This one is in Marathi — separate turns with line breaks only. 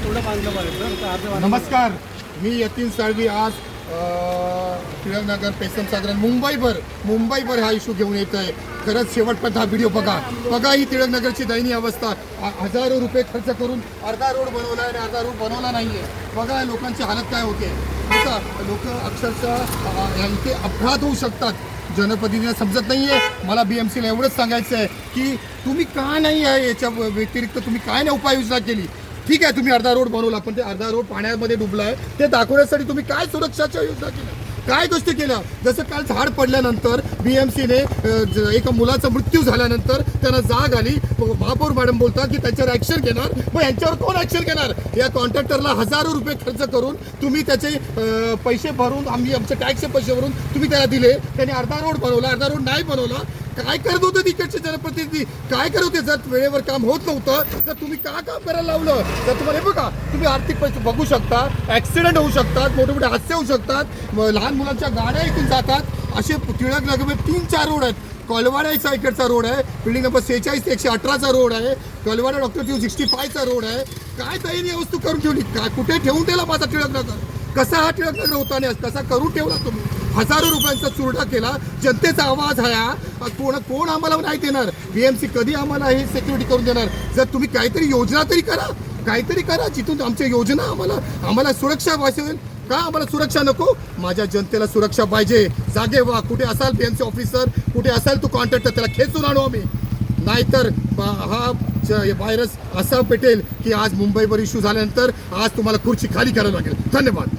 तेवढं बांधलं पाहिजे.
नमस्कार, मी यतीन साळवी. आज टिळकनगर पेसम साधारण मुंबईभर हा इश्यू घेऊन येत आहे. खरंच शेवटपर्यंत हा व्हिडिओ बघा ही टिळकनगरची दयनीय अवस्था. हजारो रुपये खर्च करून अर्धा रोड बनवला आणि अर्धा रोड बनवला नाहीये. बघा लोकांची हालत काय होते. लोक अक्षरशः इथे अपघात होऊ शकतात. जनप्रतिनिधींना समजत नाहीये. मला BMCला एवढंच सांगायचं आहे की तुम्ही का नाही आहे, याच्या व्यतिरिक्त तुम्ही काय नाही उपाययोजना केली. ठीक आहे, तुम्ही अर्धा रोड बनवला, पण ते अर्धा रोड पाण्यामध्ये डुबला आहे. ते दाखवण्यासाठी तुम्ही काय सुरक्षाच्या योजना केल्या, काय गोष्टी केल्या. जसं काल झाड पडल्यानंतर BMCने एका मुलाचा मृत्यू झाल्यानंतर त्यांना जाग आली. महापौर मॅडम बोलतात की त्यांच्यावर ॲक्शन घेणार. मग यांच्यावर कोण ॲक्शन घेणार? या कॉन्ट्रॅक्टरला हजारो रुपये खर्च करून तुम्ही त्याचे पैसे भरून, आमचे टॅक्सचे पैसे भरून तुम्ही त्याला दिले. त्यांनी अर्धा रोड बनवला, अर्धा रोड नाही बनवला. काय करत होते तिकडचे जनप्रतिनिधी, काय करत होते? जर वेळेवर काम होत नव्हतं तर तुम्ही का काम करायला लावलं? जर तुम्हाला हे बघा, तुम्ही आर्थिक पैसे बघू शकता, ॲक्सिडेंट होऊ शकतात, मोठे मोठे हादसे होऊ शकतात, लहान मुलांच्या गाड्या इथून जातात. असे टिळकनगरमध्ये 3-4 रोड आहेत. कोलवाड्याचा इकडचा रोड आहे, बिल्डिंग नंबर 46 ते 118चा रोड आहे, कोलवाडा डॉक्टर 65चा रोड आहे. काय दयनीय वस्तू करून ठेवली. काय कुठे ठेवून ठेवला माझा टिळकनगर? कसा हा टिळकनगर होता नाही, कसा करून ठेवला तुम्ही? हजारो रुपयांचा चुरडा केला. जनतेचा आवाज हा कोण आम्हाला नाही देणार? BMC कधी आम्हाला ही सिक्युरिटी करून देणार? जर तुम्ही काहीतरी योजना तरी करा, काहीतरी करा जिथून आमच्या योजना आम्हाला सुरक्षा वाचेल. का आम्हाला सुरक्षा नको? माझ्या जनतेला सुरक्षा पाहिजे. जागे व्हा. कुठे असाल BMC ऑफिसर, कुठे असाल तो कॉन्ट्रॅक्टर, त्याला खेचून आणू आम्ही. नाहीतर हा व्हायरस असा पेटेल की आज मुंबईवर इश्यू झाल्यानंतर आज तुम्हाला खुर्ची खाली करावी लागेल. धन्यवाद.